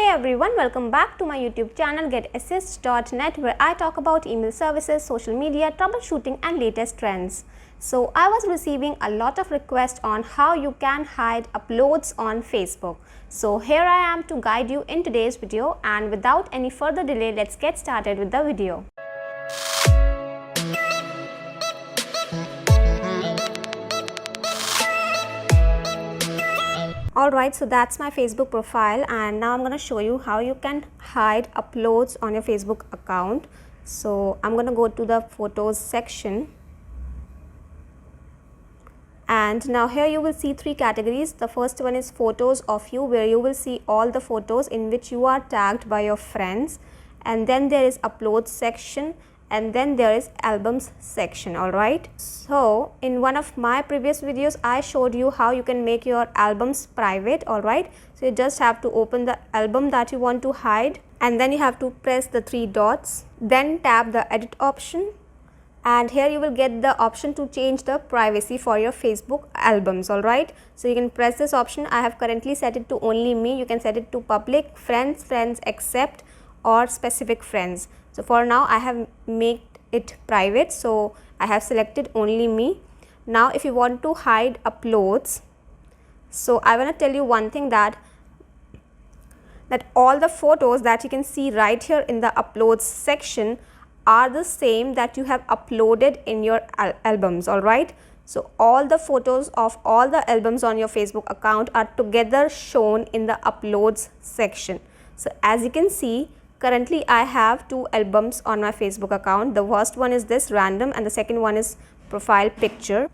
Hey everyone, welcome back to my YouTube channel GetAssist.net, where I talk about email services, social media, troubleshooting and latest trends. So I was receiving a lot of requests on how you can hide uploads on Facebook. So here I am to guide you in today's video, and without any further delay, let's get started with the video. Alright, so that's my Facebook profile, and now I'm going to show you how you can hide uploads on your Facebook account. So I'm going to go to the photos section, and now here you will see three categories. The first one is photos of you, where you will see all the photos in which you are tagged by your friends, and then there is uploads section, and then there is albums section. Alright, so in one of my previous videos I showed you how you can make your albums private. Alright, so you just have to open the album that you want to hide, and then you have to press the three dots, then tap the edit option, and here you will get the option to change the privacy for your Facebook albums. Alright, so you can press this option. I have currently set it to only me. You can set it to public, friends, accept, or specific friends. So for now I have made it private, so I have selected only me. Now if you want to hide uploads, so I want to tell you one thing, that all the photos that you can see right here in the uploads section are the same that you have uploaded in your albums. Alright, so all the photos of all the albums on your Facebook account are together shown in the uploads section. So as you can see, currently I have two albums on my Facebook account. The first one is this random, and the second one is profile picture.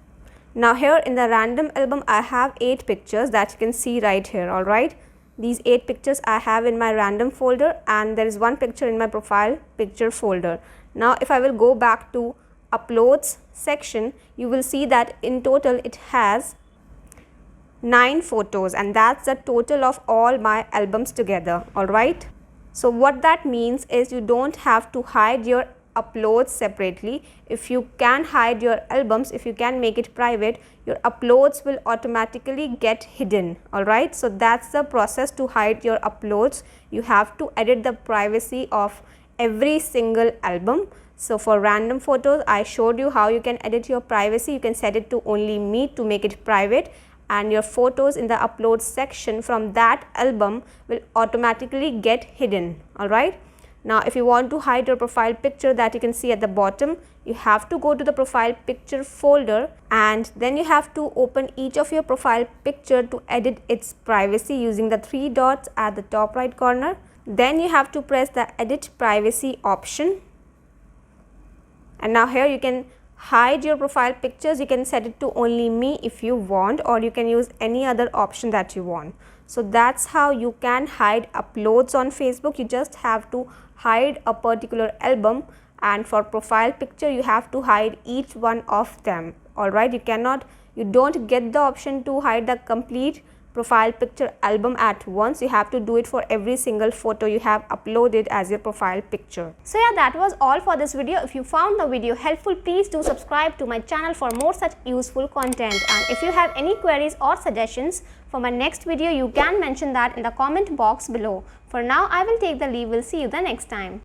Now here in the random album I have 8 pictures that you can see right here. Alright, these 8 pictures I have in my random folder, and there is one picture in my profile picture folder. Now if I will go back to uploads section, you will see that in total it has 9 photos, and that's the total of all my albums together. Alright, so what that means is you don't have to hide your uploads separately. If you can hide your albums, if you can make it private, your uploads will automatically get hidden. Alright, so that's the process to hide your uploads. You have to edit the privacy of every single album. So for random photos I showed you how you can edit your privacy. You can set it to only me to make it private, and your photos in the upload section from that album will automatically get hidden. Alright, now if you want to hide your profile picture that you can see at the bottom, you have to go to the profile picture folder, and then you have to open each of your profile picture to edit its privacy using the 3 dots at the top right corner. Then you have to press the edit privacy option, and now here you can hide your profile pictures. You can set it to only me if you want, or you can use any other option that you want. So that's how you can hide uploads on Facebook. You just have to hide a particular album, and for profile picture you have to hide each one of them. Alright, you don't get the option to hide the complete profile picture album at once. You have to do it for every single photo you have uploaded as your profile picture. So yeah, that was all for this video. If you found the video helpful, please do subscribe to my channel for more such useful content, and if you have any queries or suggestions for my next video, you can mention that in the comment box below. For now I will take the leave. We'll see you the next time.